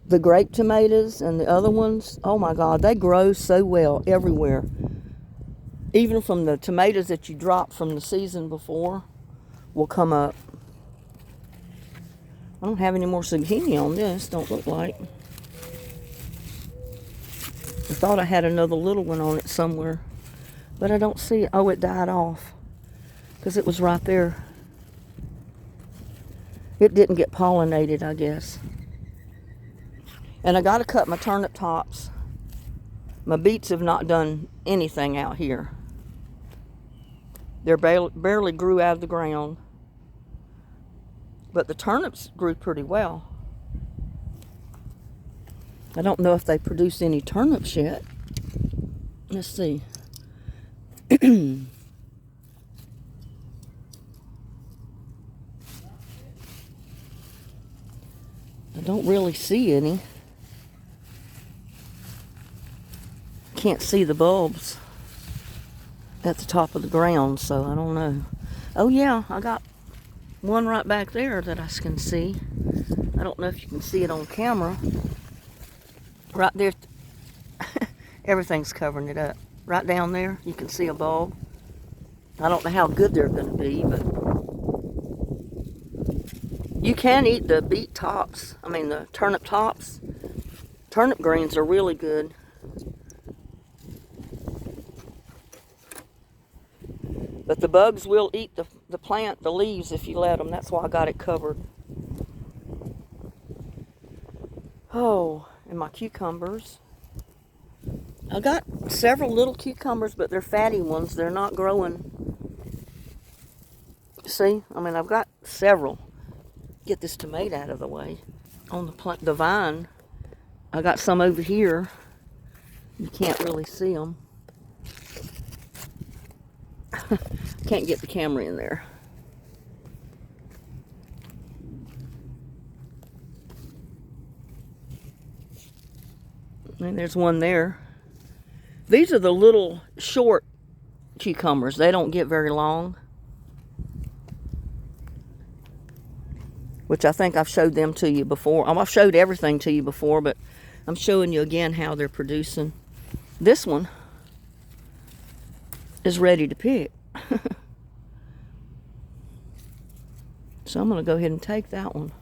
the grape tomatoes and the other ones, oh my God, they grow so well everywhere. Even from the tomatoes that you dropped from the season before will come up. I don't have any more zucchini on this, don't look like. I thought I had another little one on it somewhere. But I don't see it. Oh, it died off because it was right there. It didn't get pollinated, I guess. And I got to cut my turnip tops. My beets have not done anything out here. They're barely grew out of the ground. But the turnips grew pretty well. I don't know if they produce any turnips yet. Let's see. I don't really see any. Can't see the bulbs at the top of the ground, so I don't know. Oh yeah, I got one right back there that I can see. I don't know if you can see it on camera. Right there, everything's covering it up. Right down there, you can see a bulb. I don't know how good they're going to be, but you can eat the beet tops. I mean, the turnip tops. Turnip greens are really good. But the bugs will eat the plant, the leaves, if you let them. That's why I got it covered. Oh, and my cucumbers. I got several little cucumbers, but they're fatty ones. They're not growing. See? I mean, I've got several. Get this tomato out of the way. On the vine, I got some over here. You can't really see them. Can't get the camera in there. And there's one there. These are the little short cucumbers. They don't get very long. Which I think I've showed them to you before. I've showed everything to you before, but I'm showing you again how they're producing. This one is ready to pick. So I'm going to go ahead and take that one.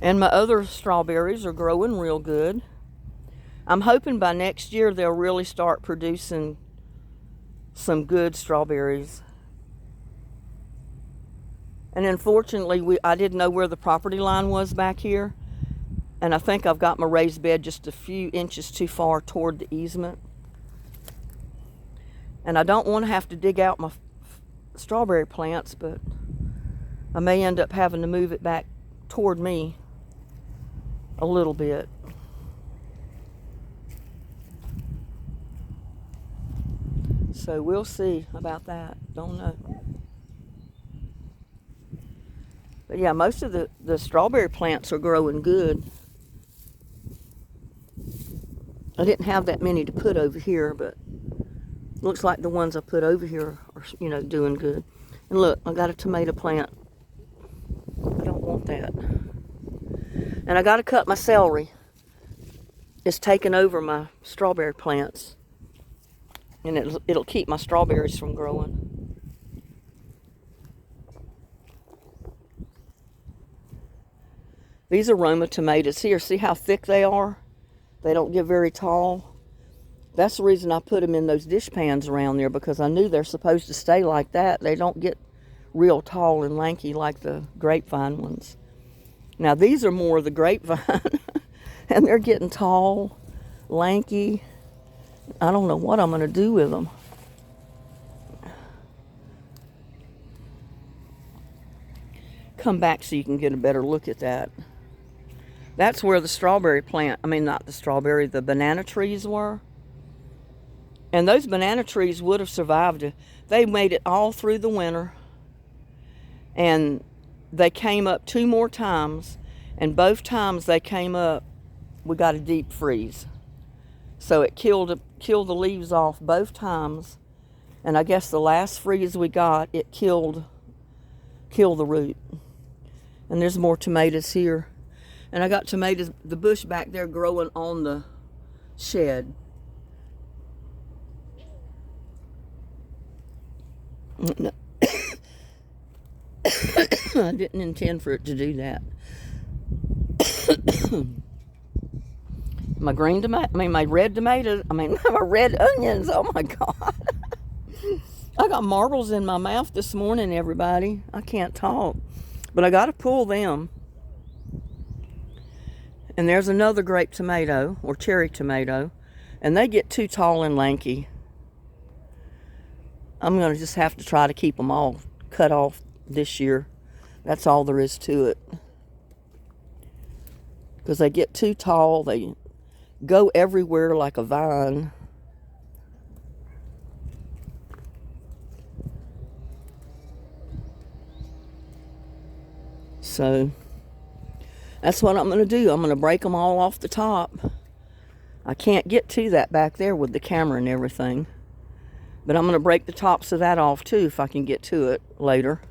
And my other strawberries are growing real good. I'm hoping by next year they'll really start producing some good strawberries. And unfortunately, I didn't know where the property line was back here. And I think I've got my raised bed just a few inches too far toward the easement. And I don't want to have to dig out my strawberry plants, but I may end up having to move it back toward me a little bit. So we'll see about that. Don't know. But yeah, most of the strawberry plants are growing good. I didn't have that many to put over here, but looks like the ones I put over here are, you know, doing good. And look, I got a tomato plant. I don't want that. And I got to cut my celery. It's taking over my strawberry plants. And it'll keep my strawberries from growing. These are Roma tomatoes here. See how thick they are? They don't get very tall. That's the reason I put them in those dish pans around there, because I knew they're supposed to stay like that. They don't get real tall and lanky like the grapevine ones. Now these are more of the grapevine and they're getting tall, lanky. I don't know what I'm going to do with them. Come back so you can get a better look at that. That's where the strawberry plant, I mean not the strawberry, the banana trees were. And those banana trees would have survived. They made it all through the winter. And they came up 2 more times. And both times they came up, we got a deep freeze. So it killed the leaves off both times. And I guess the last freeze we got, it killed the root. And there's more tomatoes here. And I got tomatoes, the bush back there growing on the shed. No. I didn't intend for it to do that. My green tomato, my red tomatoes, my red onions. Oh my God. I got marbles in my mouth this morning, everybody. I can't talk, but I got to pull them. And there's another grape tomato or cherry tomato, and they get too tall and lanky. I'm going to just have to try to keep them all cut off this year. That's all there is to it. Because they get too tall, they go everywhere like a vine. So that's what I'm going to do. I'm going to break them all off the top. I can't get to that back there with the camera and everything. But I'm going to break the tops of that off too if I can get to it later.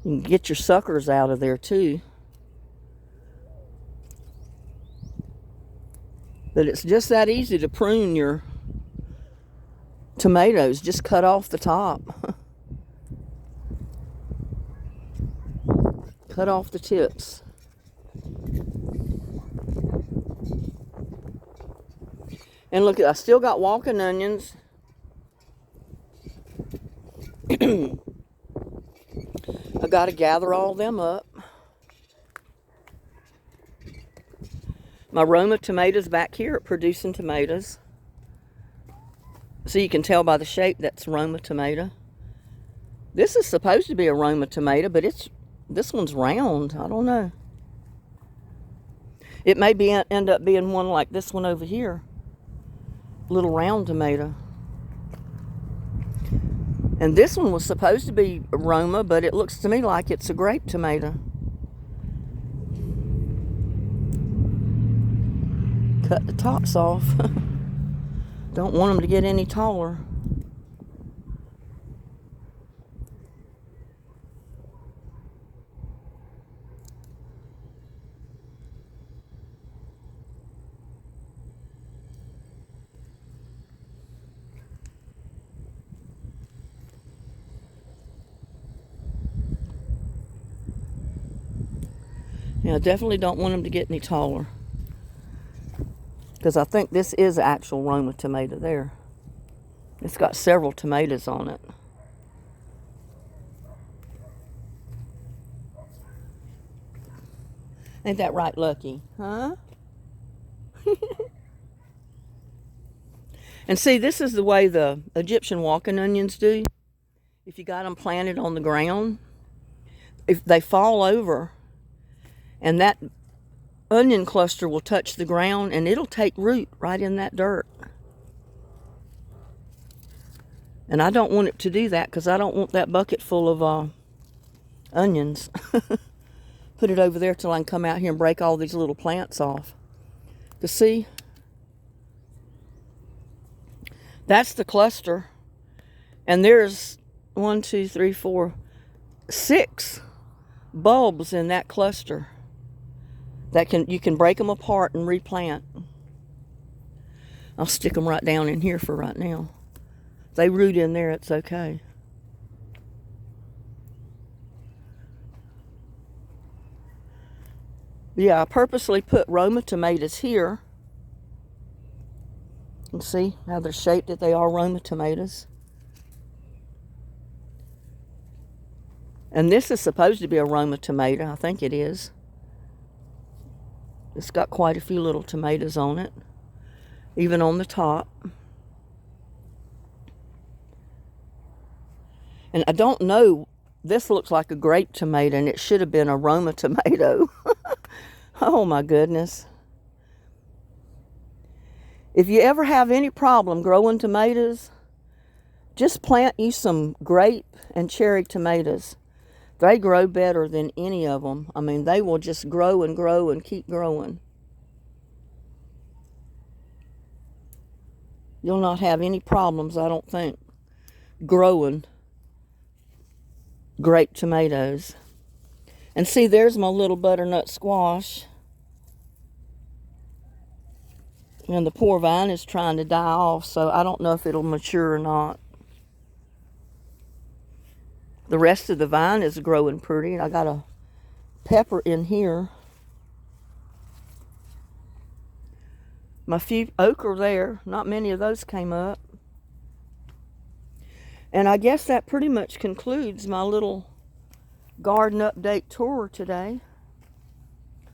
You can get your suckers out of there too. But it's just that easy to prune your tomatoes. Just cut off the top. Cut off the tips. And look, I still got walking onions. I got to gather all them up. My Roma tomatoes back here are producing tomatoes. So you can tell by the shape that's Roma tomato. This is supposed to be a Roma tomato, but this one's round. I don't know. It may end up being one like this one over here. Little round tomato. And this one was supposed to be Roma, but it looks to me like it's a grape tomato. Cut the tops off. Don't want them to get any taller. Yeah, I definitely don't want them to get any taller. Because I think this is actual Roma tomato there. It's got several tomatoes on it. Ain't that right, Lucky? Huh? And see, this is the way the Egyptian walking onions do. If you got them planted on the ground, if they fall over, and that onion cluster will touch the ground and it'll take root right in that dirt. And I don't want it to do that because I don't want that bucket full of onions. Put it over there till I can come out here and break all these little plants off. To see, that's the cluster. And there's 1, 2, 3, 4, 6 bulbs in that cluster. You can break them apart and replant. I'll stick them right down in here for right now. If they root in there, it's okay. Yeah, I purposely put Roma tomatoes here. You can see how they're shaped, that they are Roma tomatoes. And this is supposed to be a Roma tomato. I think it is. It's got quite a few little tomatoes on it, even on the top. And I don't know, this looks like a grape tomato, and it should have been a Roma tomato. Oh my goodness. If you ever have any problem growing tomatoes, just plant you some grape and cherry tomatoes. They grow better than any of them. I mean, they will just grow and grow and keep growing. You'll not have any problems, I don't think, growing grape tomatoes. And see, there's my little butternut squash. And the poor vine is trying to die off, so I don't know if it'll mature or not. The rest of the vine is growing pretty. I got a pepper in here. My few okra there, not many of those came up. And I guess that pretty much concludes my little garden update tour today.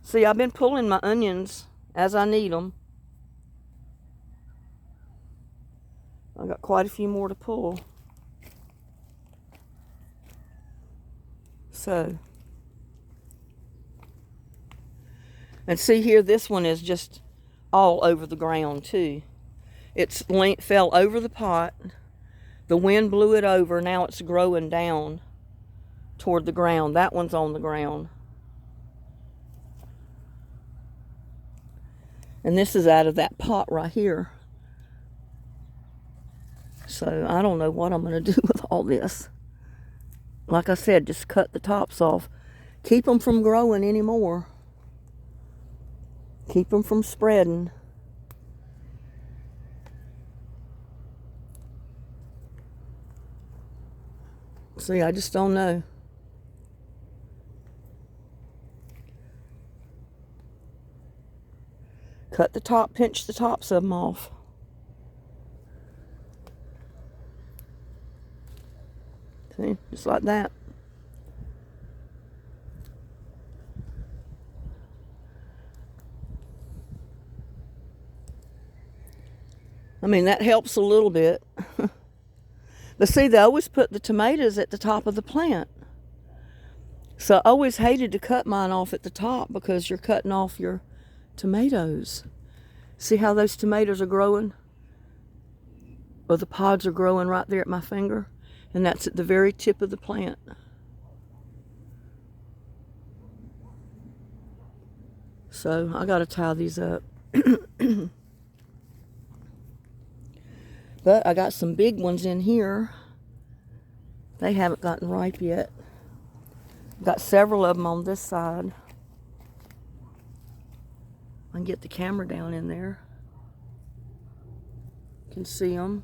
See, I've been pulling my onions as I need them. I got quite a few more to pull. So, and see here, this one is just all over the ground too. It fell over the pot. The wind blew it over. Now it's growing down toward the ground. That one's on the ground. And this is out of that pot right here. So I don't know what I'm going to do with all this. Like I said, just cut the tops off. Keep them from growing anymore. Keep them from spreading. See, I just don't know. Cut the top, pinch the tops of them off. See, just like that. I mean, that helps a little bit. But see, they always put the tomatoes at the top of the plant. So I always hated to cut mine off at the top because you're cutting off your tomatoes. See how those tomatoes are growing? Or the pods are growing right there at my finger? And that's at the very tip of the plant. So I got to tie these up. But I got some big ones in here. They haven't gotten ripe yet. Got several of them on this side. I can get the camera down in there. You can see them.